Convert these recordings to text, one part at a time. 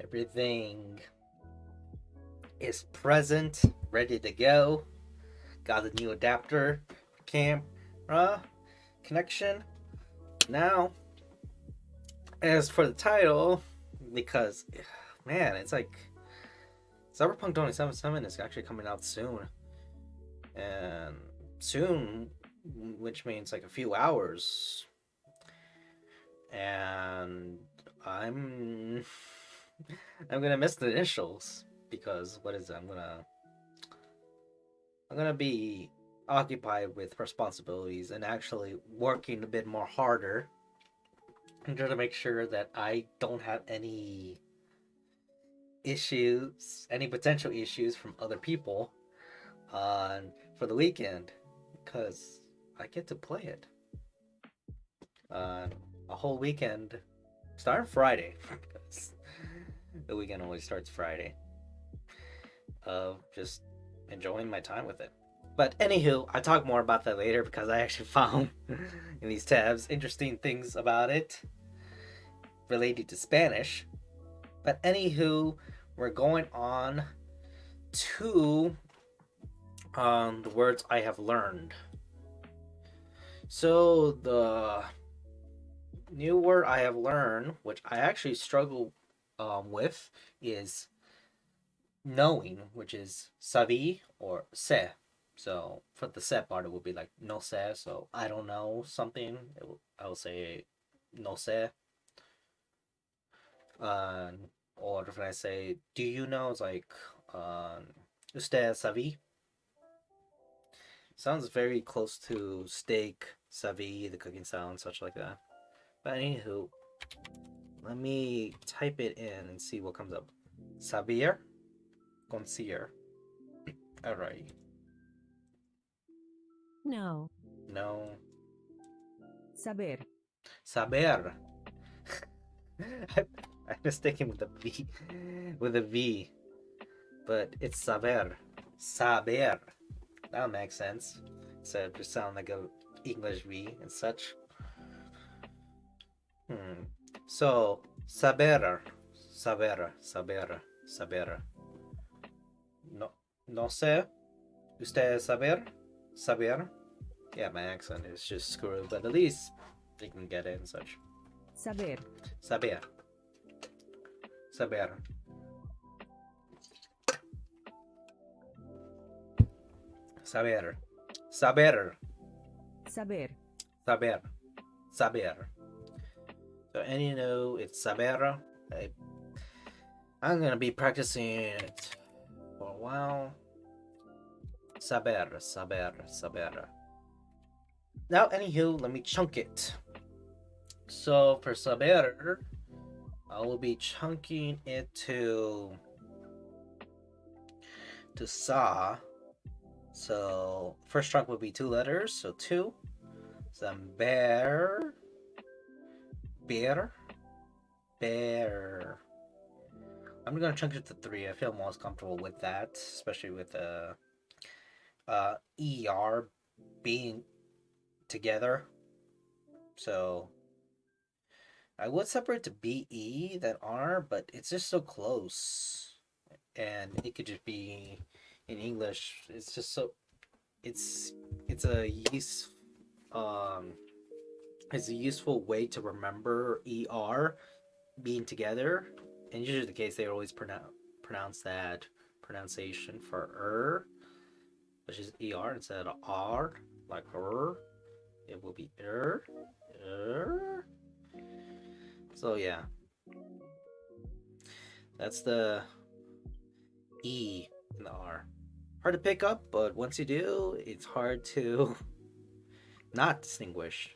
Everything is present, ready to go. Got the new adapter, camera, connection. Now, as for the title, because man, it's like Cyberpunk 2077 is actually coming out soon, and soon, which means like a few hours, and I'm I'm gonna miss the initials because what is it? I'm gonna be occupied with responsibilities and actually working a bit more harder in order to make sure that I don't have any issues, any potential issues from other people on for the weekend, because I get to play it on a whole weekend, starting Friday, because the weekend always starts Friday. Of just enjoying my time with it. But anywho, I talk more about that later because I actually found in these tabs interesting things about it related to Spanish. But anywho, we're going on to the words I have learned. So the new word I have learned, which I actually struggle with, is knowing, which is sabi or se. So for the se part, it would be like no se. So I don't know something. I will say no se. Uh, or if I say do you know, it's like usted sabi. Sounds very close to steak, sabi, the cooking sound, such like that. But anywho, let me type it in and see what comes up. Saber, concierge. Alright. No. No. Saber. Saber. I'm mistaken with a V. With a V. But it's saber. Saber. That makes sense. So it just sound like a English V and such. So saber. Saber. Saber. Saber. No, no sé. Usted saber? Saber? Yeah, my accent is just screwed, but at least they can get it and such. Saber. Saber. Saber. Saber. Saber. Saber. Saber. Saber. So, and you know, it's saber. I'm gonna be practicing it for a while. Saber. Saber. Saber. Now, anywho, let me chunk it. So, for saber, I will be chunking it to sa. So first chunk would be 2 letters, so 2. Then bear, bear, bear. I'm gonna chunk it to 3. I feel most comfortable with that, especially with er being together. So I would separate to be than r, but it's just so close, and it could just be in English. It's just so it's a um it's a useful way to remember er being together, and usually the case they always pronounce that pronunciation for which is er instead of r, like it will be so yeah, that's the e in the r. Hard to pick up, but once you do, it's hard to not distinguish.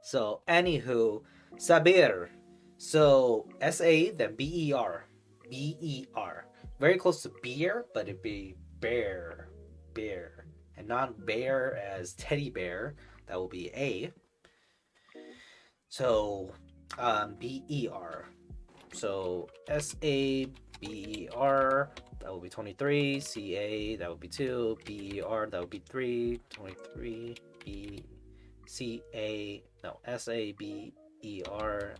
So, anywho, saber. So, sa, then ber. Ber. Very close to beer, but it'd be bear. Bear. And not bear as teddy bear. That will be a. So, ber. So, sa BER, that would be 23. CA, that would be 2. BER, that would be 3. 23. B CA, no, SABER, SABER,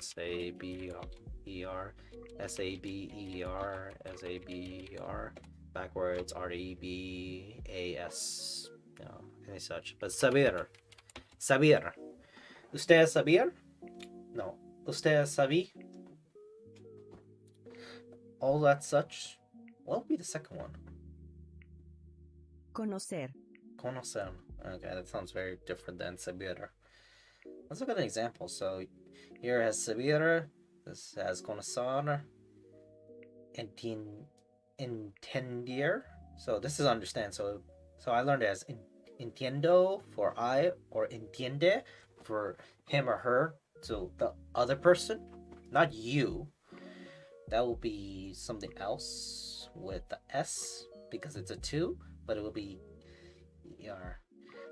SABER, SABER, SABER, backwards, REBAS, you know, any such. But saber, saber. ¿Usted sabía? No. ¿Usted sabí? All that such. What would be the second one? Conocer. Conocer. Okay, that sounds very different than saber. Let's look at an example. So here has saber, this has conocer, entender. So this is understand. So I learned it as entiendo for I, or entiende for him or her. So the other person, not you. That will be something else with the S because it's a 2, but it will be ER.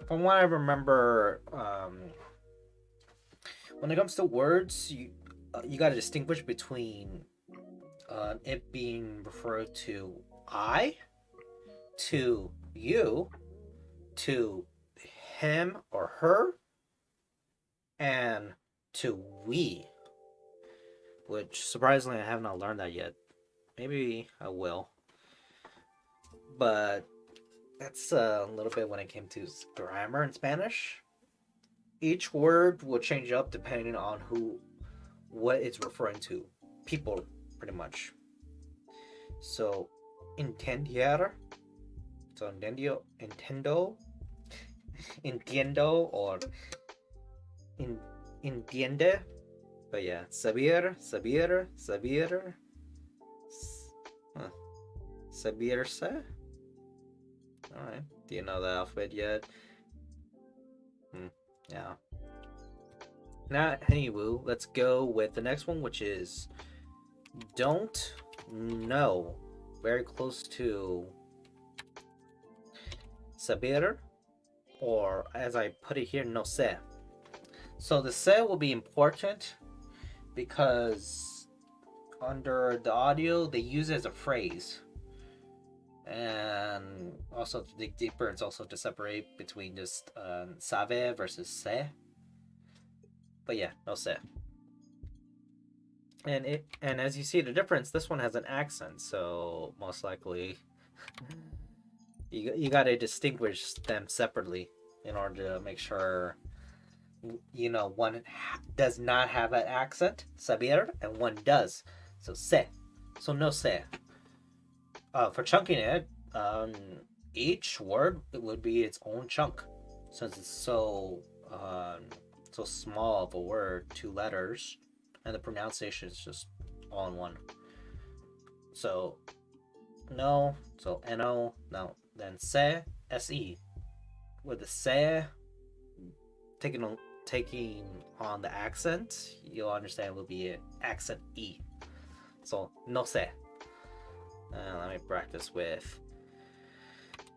From what I remember, when it comes to words, you got to distinguish between it being referred to I, to you, to him or her, and to we. Which surprisingly I have not learned that yet. Maybe I will. But that's a little bit when it came to grammar in Spanish. Each word will change up depending on what it's referring to. People, pretty much. So, entender. So, entiendo, or entiende. But yeah, saber, sabirse. All right. Do you know the alphabet yet? Yeah. Now, anyway, let's go with the next one, which is don't know. Very close to saber, or as I put it here, no sé. So the sé will be important because under the audio they use it as a phrase, and also to dig deeper, it's also to separate between just sabe versus sé. But yeah, no sé. And as you see the difference, this one has an accent, so most likely you got to distinguish them separately in order to make sure one does not have an accent, saber, and one does. So sé. So no sé. For chunking it, each word it would be its own chunk, since it's so small of a word, 2 letters, and the pronunciation is just all in one. So no, so no, no, then se, se, with the se taking on the accent, you'll understand it will be an accent e. So no se. Let me practice with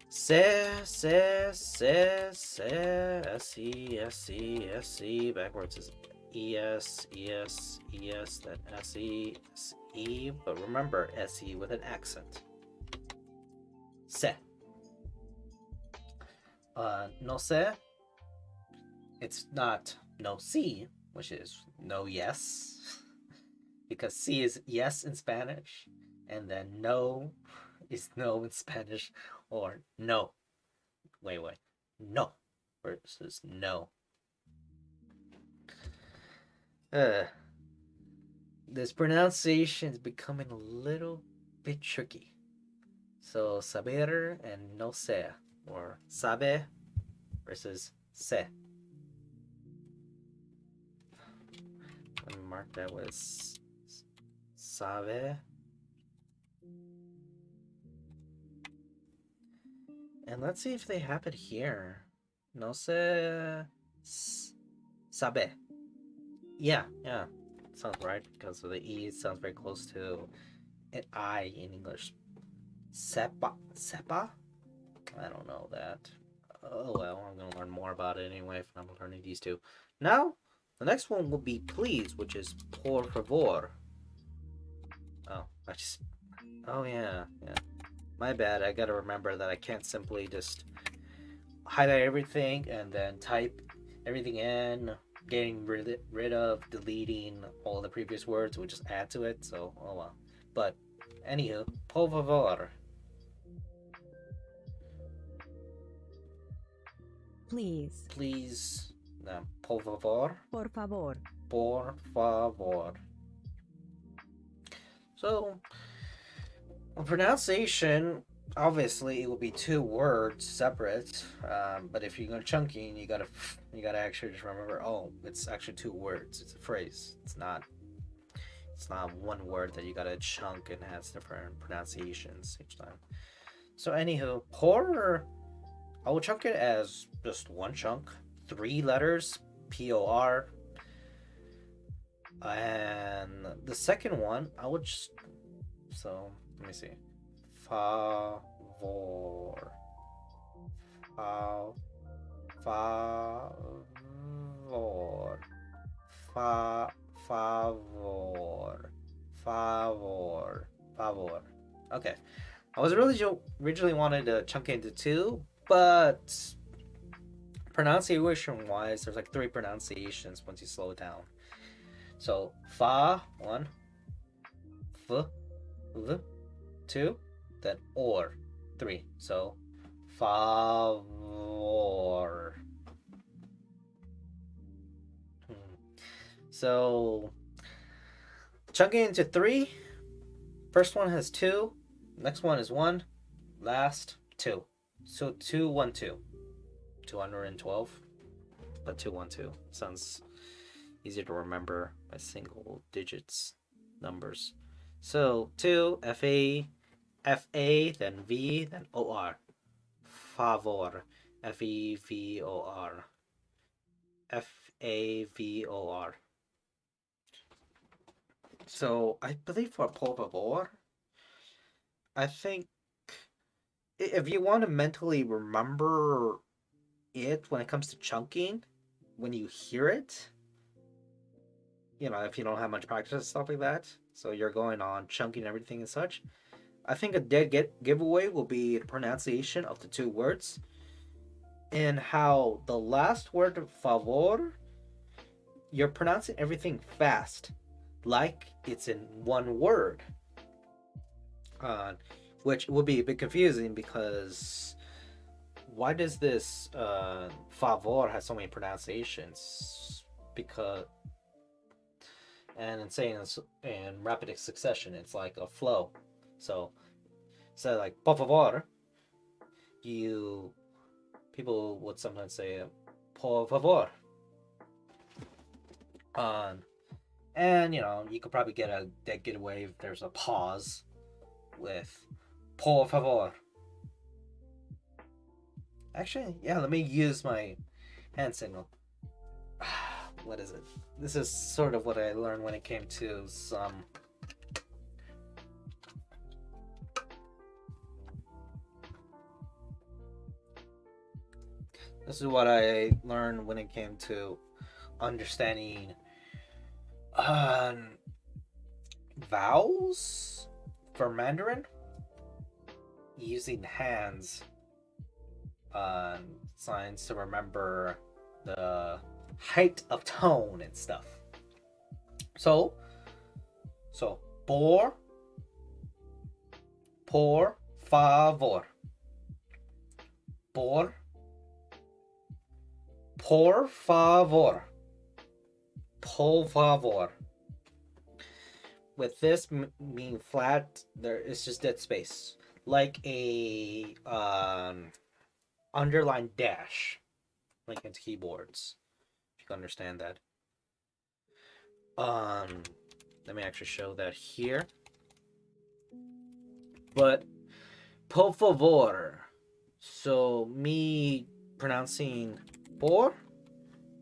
se, se, backwards is es, then se, but remember se with an accent. Se. No se, it's not no si, which is no yes, because si is yes in Spanish, and then no is no in Spanish, or no. Wait. No versus no. This pronunciation is becoming a little bit tricky. So saber and no sé, or sabe versus sé. Let me mark that with sabe. And let's see if they have it here. No sé. Sabe. Yeah. Sounds right because of the E. It sounds very close to an I in English. Sepa? I don't know that. Oh well, I'm gonna learn more about it anyway if I'm learning these two. Now, the next one will be please, which is por favor. I just. Oh, yeah. Yeah. My bad. I gotta remember that I can't simply just highlight everything and then type everything in, getting rid of, deleting all the previous words would just add to it. So, oh well. But, anywho, por favor. Please. Please. Por favor. Por favor. Por favor. So, pronunciation, obviously, it will be two words separate. But if you're going chunking, you gotta actually just remember. Oh, it's actually two words. It's a phrase. It's not one word that you gotta chunk and has different pronunciations each time. So, anywho, por, I will chunk it as just one chunk, 3 letters, por, and the second one I would just, so let me see, favor, fa, favor, fa, favor, favor, favor. Okay, I was originally wanted to chunk it into two, but pronunciation wise, there's like 3 pronunciations once you slow it down. So fa 1, f, v 2, then or 3. So favor. So chunking into 3. First one has 2. Next one is 1. Last 2. So 212. 212. But 212 sounds easier to remember by single digits numbers. So 2 fa, then v, then or. Favor. FEVOR. FAVOR. So I believe for por favor, I think if you want to mentally remember it when it comes to chunking, when you hear it, if you don't have much practice and stuff like that, so you're going on chunking everything and such, I think a dead giveaway will be the pronunciation of the 2 words and how the last word favor, you're pronouncing everything fast, like it's in one word, which would be a bit confusing because why does this favor have so many pronunciations? Because and in saying this in rapid succession, it's like a flow. So like por favor, people would sometimes say por favor. And you could probably get away if there's a pause with por favor. Actually, yeah, let me use my hand signal. What is it? This is sort of what I learned when it came to some. This is what I learned when it came to understanding vowels for Mandarin using hands signs to remember the height of tone and stuff. So por favor, por favor, por favor. With this being flat, there is just dead space, like a underline dash, like into keyboards. If you can understand that. Let me actually show that here. But por favor. So me pronouncing por,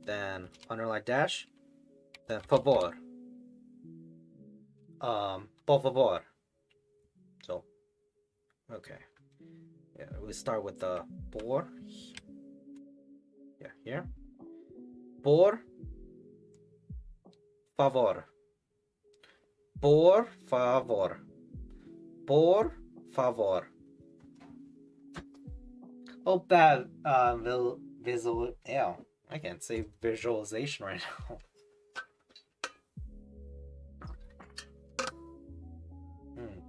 then underline dash, then favor. Por favor. So, okay. Yeah, we start with the por. Yeah, here. Por favor. Por favor. Por favor. Hope that I can't say visualization right now. Hmm.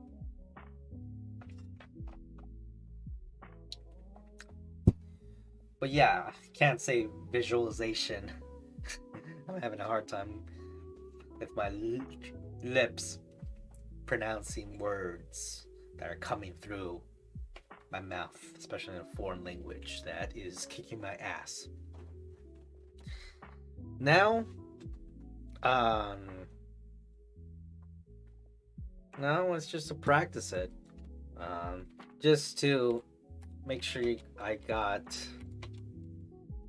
But yeah, can't say visualization. I'm having a hard time with my lips pronouncing words that are coming through my mouth, especially in a foreign language that is kicking my ass. Now, um, now it's just to practice it, just to make sure I got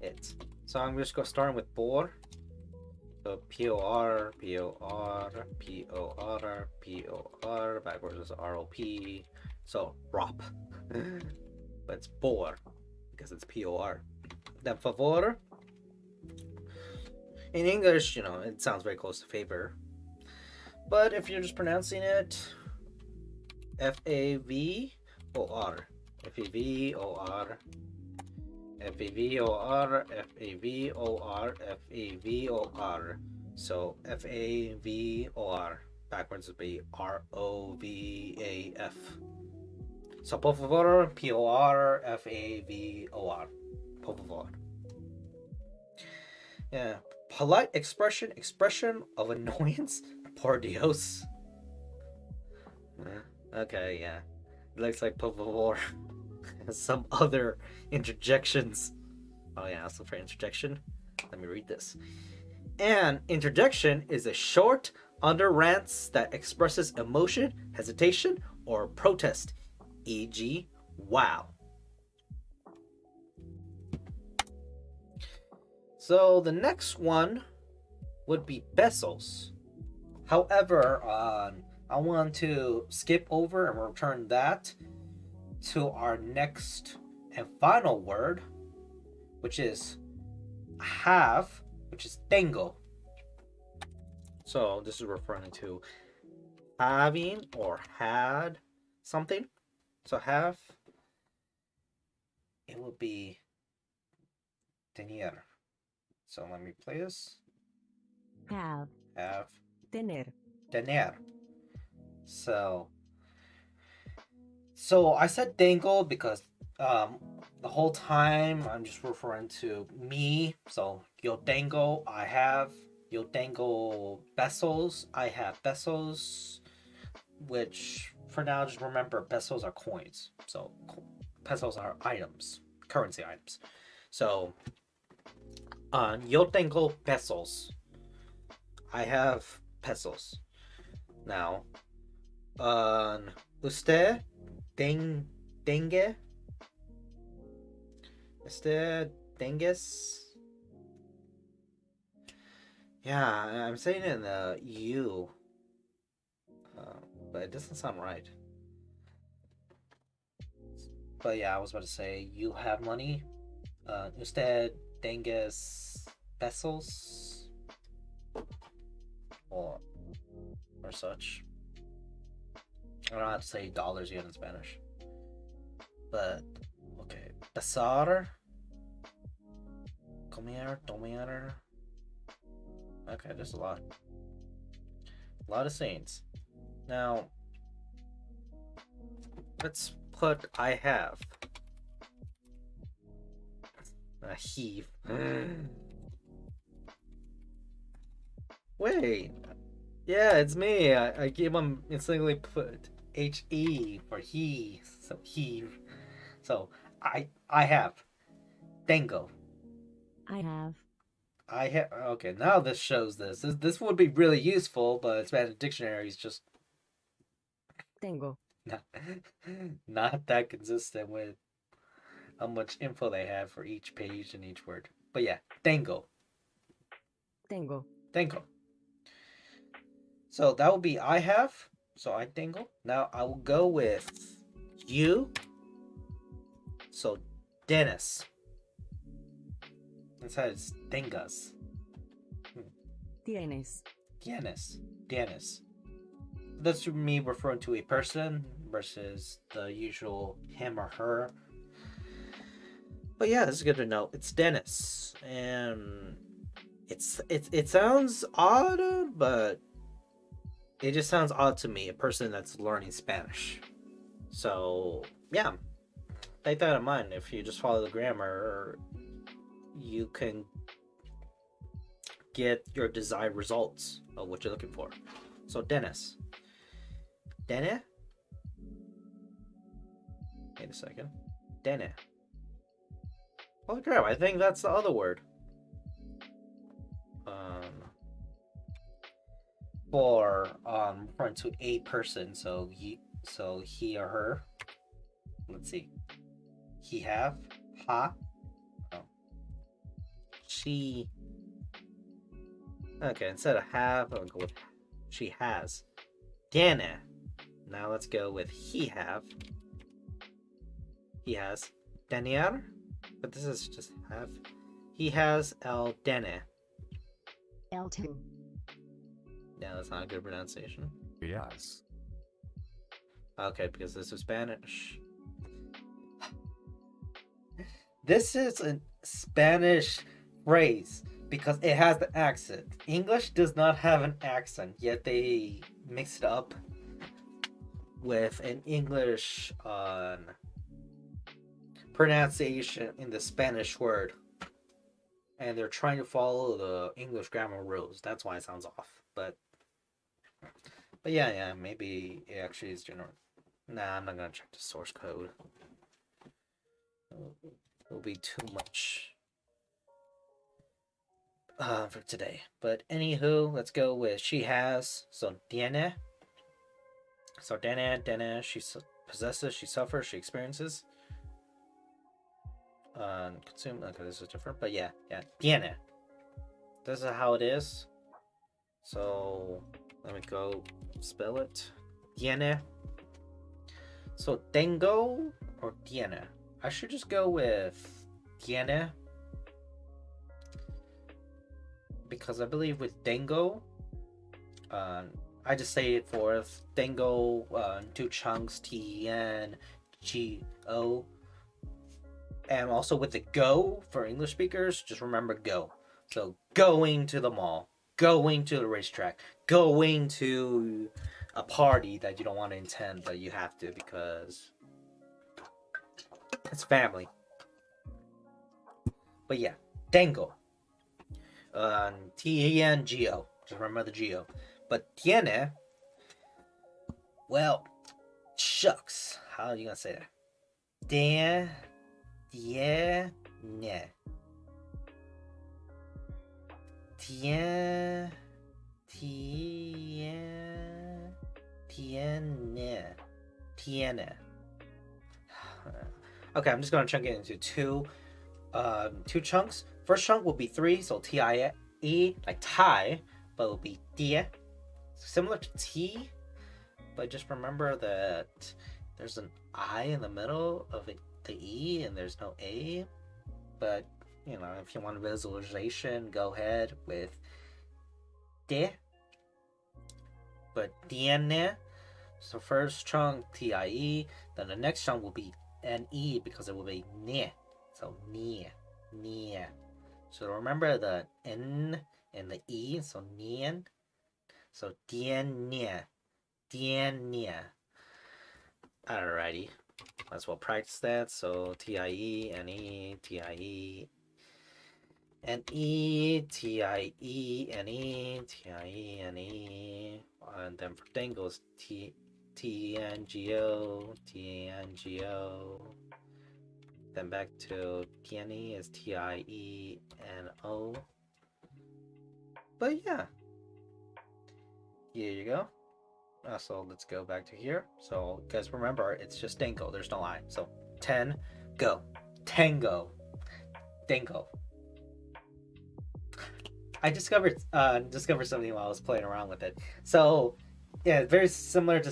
it. So I'm just gonna start with por. So P-O-R, P-O-R, P-O-R, P-O-R, backwards is R-O-P. So ROP. But it's por because it's P-O-R. Then favor. In English, it sounds very close to favor. But if you're just pronouncing it F-A-V-O-R. F-A-V-O-R. F-A-V-O-R, F-A-V-O-R, F-A-V-O-R. So F-A-V-O-R. Backwards would be R-O-V-A-F. So por favor, P-O-R, F-A-V-O-R. Por favor. Yeah. Polite expression of annoyance. Por Dios. Okay, yeah. It looks like por favor. Some other interjections. Oh yeah, also for interjection. Let me read this. An interjection is a short under-rants that expresses emotion, hesitation, or protest, e.g., wow. So the next one would be pesos. However, I want to skip over and return that to our next and final word, which is have, which is tengo. So this is referring to having or had something. So have, it would be tener. So let me play this. Have. Have. Tener. Tener. So I said tengo because the whole time I'm just referring to me. So yo tengo, I have. Yo tengo pesos, I have pesos. Which for now, just remember pesos are coins. So pesos are items, currency items. So yo tengo pesos. I have pesos. Now, usted tenga. Usted tengas. Yeah, I'm saying it in the you, but it doesn't sound right. But yeah, I was about to say you have money. Usted tengas pesos or such. I don't have to say dollars yet in Spanish. But okay, pesar, comer, tomar. Okay, there's a lot of sayings. Now, let's put I have. Heave. Wait. Yeah, it's me. I gave him instantly put H-E for he. So heave. So I have. Tengo. I have. I have. Okay, now this shows this. This would be really useful, but Spanish dictionary is just Tengo. not that consistent with how much info they have for each page and each word. But yeah, tengo. Tengo. Tengo. So that would be I have. So I tengo. Now I will go with you. So Dennis. Inside it's tengas. Tienes. Tienes. Tienes. That's me referring to a person versus the usual him or her. But yeah, this is good to know. It's Dennis, and it sounds odd, but it just sounds odd to me, a person that's learning Spanish. So yeah, take that in mind. If you just follow the grammar, you can get your desired results of what you're looking for. So Dennis. Dene? Wait a second. Dene. Holy crap, I think that's the other word. For referring to a person, so he or her. Let's see. He have, ha, oh. She. Okay, instead of have, I'll go with she has. Dana. Now let's go with he have. He has. Daniel? But this is just have. He has el dene. L2. Yeah, that's not a good pronunciation. Yes. Okay, because this is Spanish. This is a Spanish phrase because it has the accent. English does not have an accent, yet they mix it up with an English pronunciation in the Spanish word. And they're trying to follow the English grammar rules. That's why it sounds off. But yeah, maybe it actually is general. Nah, I'm not gonna check the source code. It'll be too much for today. But anywho, let's go with she has. So tiene. So tiene. She possesses. She suffers. She experiences. Consume. Okay, this is different. But yeah. Tiene. This is how it is. So let me go spell it. Tiene. So tengo or tiene. I should just go with tiene. Because I believe with tengo, I just say it for tengo, 2 chunks, T-E-N, G-O. And also with the go, for English speakers, just remember go. So going to the mall, going to the racetrack, going to a party that you don't want to attend, but you have to because it's family. But yeah, tengo. T-E-N-G-O. Just remember the G-O. But tiene, well, shucks. How are you going to say that? Tiene. Tiene. Okay, I'm just going to chunk it into two chunks. First chunk will be 3, so T-I-E, like tie, but it will be tie. Similar to T, but just remember that there's an I in the middle of the E and there's no A. But, you know, if you want visualization, go ahead with te. But tiene. So first chunk, T-I-E. Then the next chunk will be N-E because it will be ne. So nie. So remember the N and the E, so nien. So tiene. Alrighty. Let's well practice that. So T-I-E, N-E, T-I-E, N-E, T-I-E, N-E, T-I-E, N-E. And then for tangos, T-N-G-O, T-N-G-O. Then back to tiene is T-I-E-N-O. But yeah. Here you go. So let's go back to here. So guys, remember, it's just tango. There's no I. So 10, go. Tango. Tango. I discovered something while I was playing around with it. So yeah, very similar to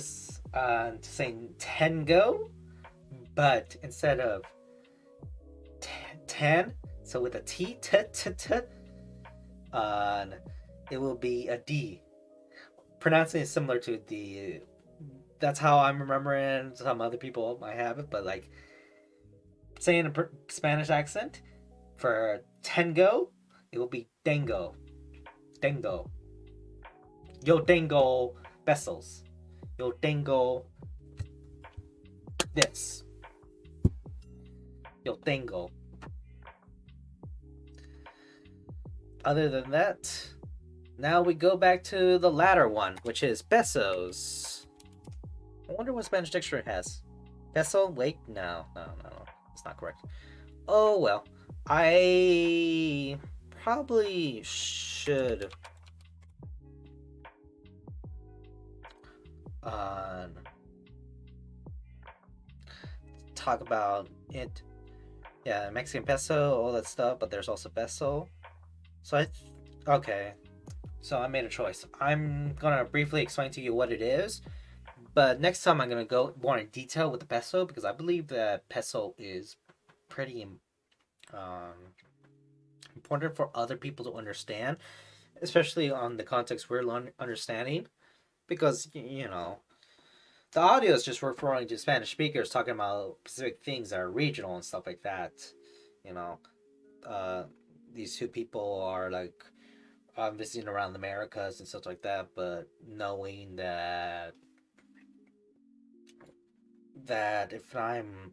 saying tango, but instead of 10, so with a T, it will be a D. Pronouncing is similar to the That's how I'm remembering. Some other people might have it, but like saying a Spanish accent for tango, it will be tango, tango. Yo tengo pesos. Yo tengo this. Yo tengo. Other than that, now we go back to the latter one, which is pesos. I wonder what Spanish dictionary has. Peso? Wait, no. It's not correct. Oh well. I probably should uh, talk about it. Yeah, Mexican peso, all that stuff, but there's also peso. So okay. So I made a choice. I'm gonna briefly explain to you what it is, but next time I'm gonna go more in detail with the peso because I believe that peso is pretty um, important for other people to understand, especially on the context we're understanding. Because the audio is just referring to Spanish speakers talking about specific things that are regional and stuff like that. You know, uh, these two people are like visiting around the Americas and stuff like that, but knowing that if I'm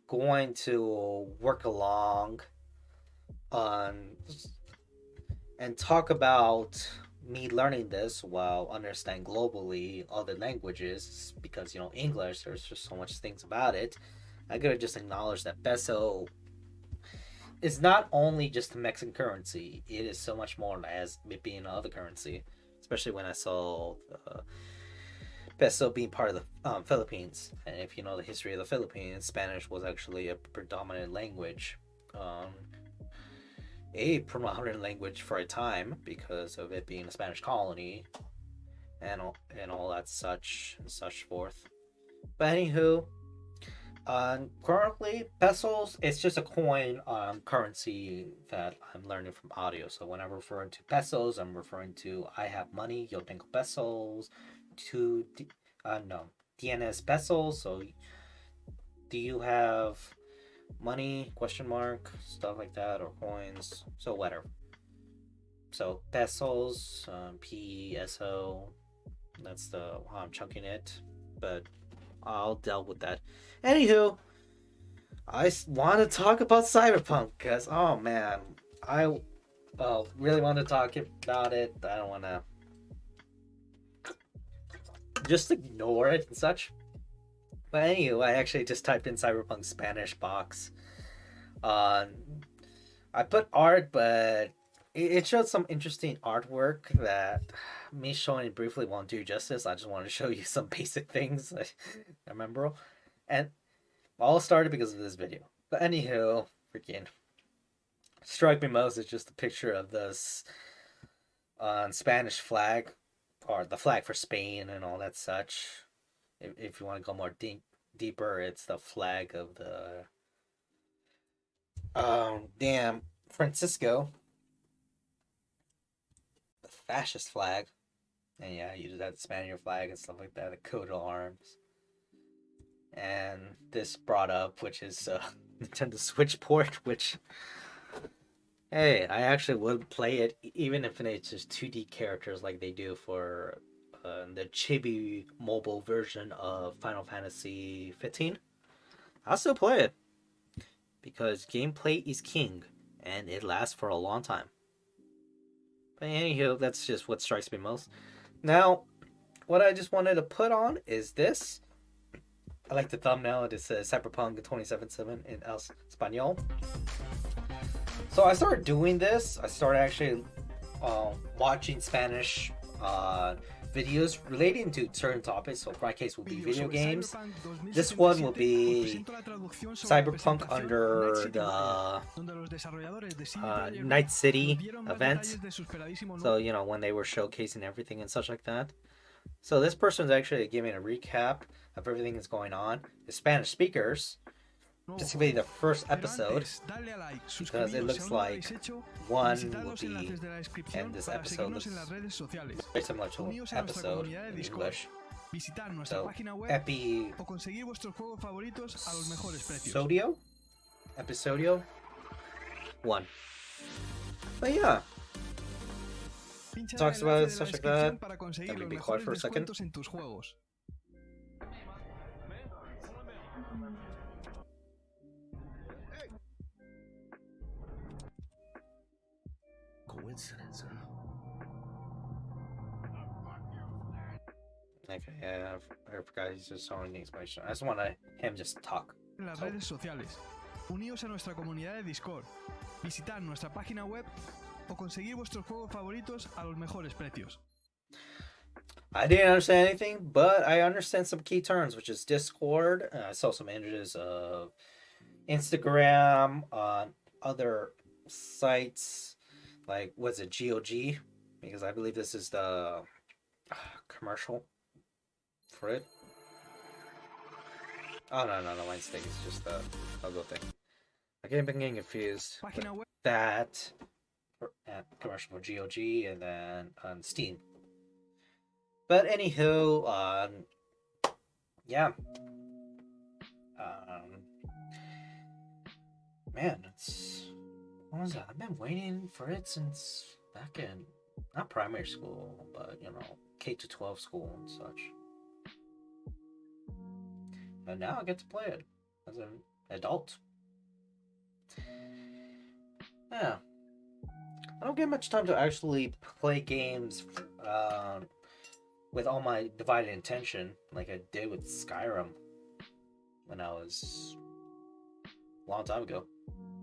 going to work along on and talk about me learning this while understand globally other languages because English, there's just so much things about it. I gotta just acknowledge that peso is not only just a Mexican currency, it is so much more as it being another currency, especially when I saw peso being part of the Philippines. And if you know the history of the Philippines, Spanish was actually a predominant language, a predominant language for a time because of it being a Spanish colony and all that such and such forth. But anywho, currently pesos it's just a coin currency that I'm learning from audio. So when I'm referring to pesos, I'm referring to I have money, yo tengo pesos, to no tienes pesos. So do you have money, question mark, stuff like that, or coins, so whatever. So pesos, peso, that's the how I'm chunking it, but I'll deal with that. Anywho, I want to talk about Cyberpunk because oh man, I really want to talk about it. I don't want to just ignore it and such. But anyway, I actually just typed in Cyberpunk Spanish box. Uh, I put art, but it showed some interesting artwork that me showing it briefly won't do justice. I just want to show you some basic things I remember. And all started because of this video. But anywho, freaking strike me most is just a picture of this Spanish flag, or the flag for Spain and all that such. If you want to go more deeper, it's the flag of the damn Francisco, the fascist flag. And yeah, you do that Spaniard flag and stuff like that, the coat of arms. And this brought up, which is Nintendo Switch port, which, hey, I actually would play it even if it's just 2D characters like they do for the chibi mobile version of Final Fantasy 15. I'll still play it because gameplay is king and it lasts for a long time. But anywho, that's just what strikes me most. Now, what I just wanted to put on is this. I like the thumbnail. It says Cyberpunk 2077 in El Espanol. So I started doing this. I started actually watching Spanish videos relating to certain topics. So my case will be video games. This one will be Cyberpunk under the Night City event. So, when they were showcasing everything and such like that. So this person's actually giving a recap of everything that's going on. The Spanish speakers. specifically the first Pero episode, antes, dale a like, because it suscribiros si looks aún no lo like habéis hecho y one visitad will los be, enlaces de la and descripción this para episode seguirnos looks en las redes sociales. very similar to Uníos a nuestra episode comunidad de in Discord. English. Visitar nuestra So, página web Epi o conseguir vuestros juegos favoritos a los mejores precios. Episodio 1. But yeah, Pincha talks en el about enlace de la stuff like descripción that. para conseguir Let me los be quiet mejores for a second. descuentos en tus juegos. Coincidence, huh? Okay, yeah, I forgot he's just showing the explanation. I just want him just talk. En las So, redes sociales. Uníos a nuestra comunidad de Discord. Visitar nuestra página web o conseguir vuestros juegos favoritos a los mejores precios. I didn't understand anything, but I understand some key terms, which is Discord. I saw some images of Instagram on other sites, like was it GOG? Because I believe this is the commercial for it. Oh no, the line thing is just the logo thing. I keep getting confused. Página web. That commercial for GOG and then on Steam. But anywho, yeah. Man, it's what was that? I've been waiting for it since back in not primary school, but K to 12 school and such. And now I get to play it as an adult. Yeah. I don't get much time to actually play games with all my divided attention like I did with Skyrim when I was a long time ago.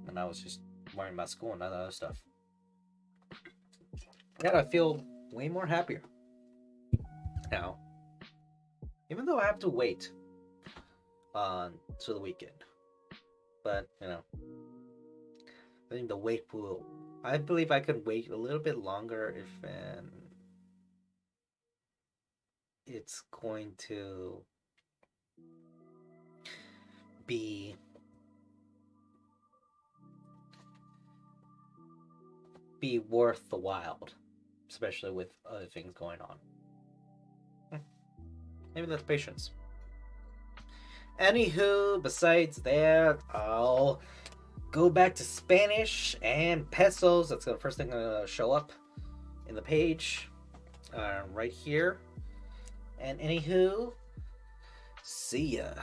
When I was just worrying about school and other stuff. Yeah, I feel way more happier now. Even though I have to wait to the weekend. But, I think the wait will... I believe I could wait a little bit longer if it's going to be worth the while, especially with other things going on. Maybe that's patience. Anywho, besides that, I'll go back to Spanish and pesos. That's the first thing going to show up in the page right here. And anywho, see ya.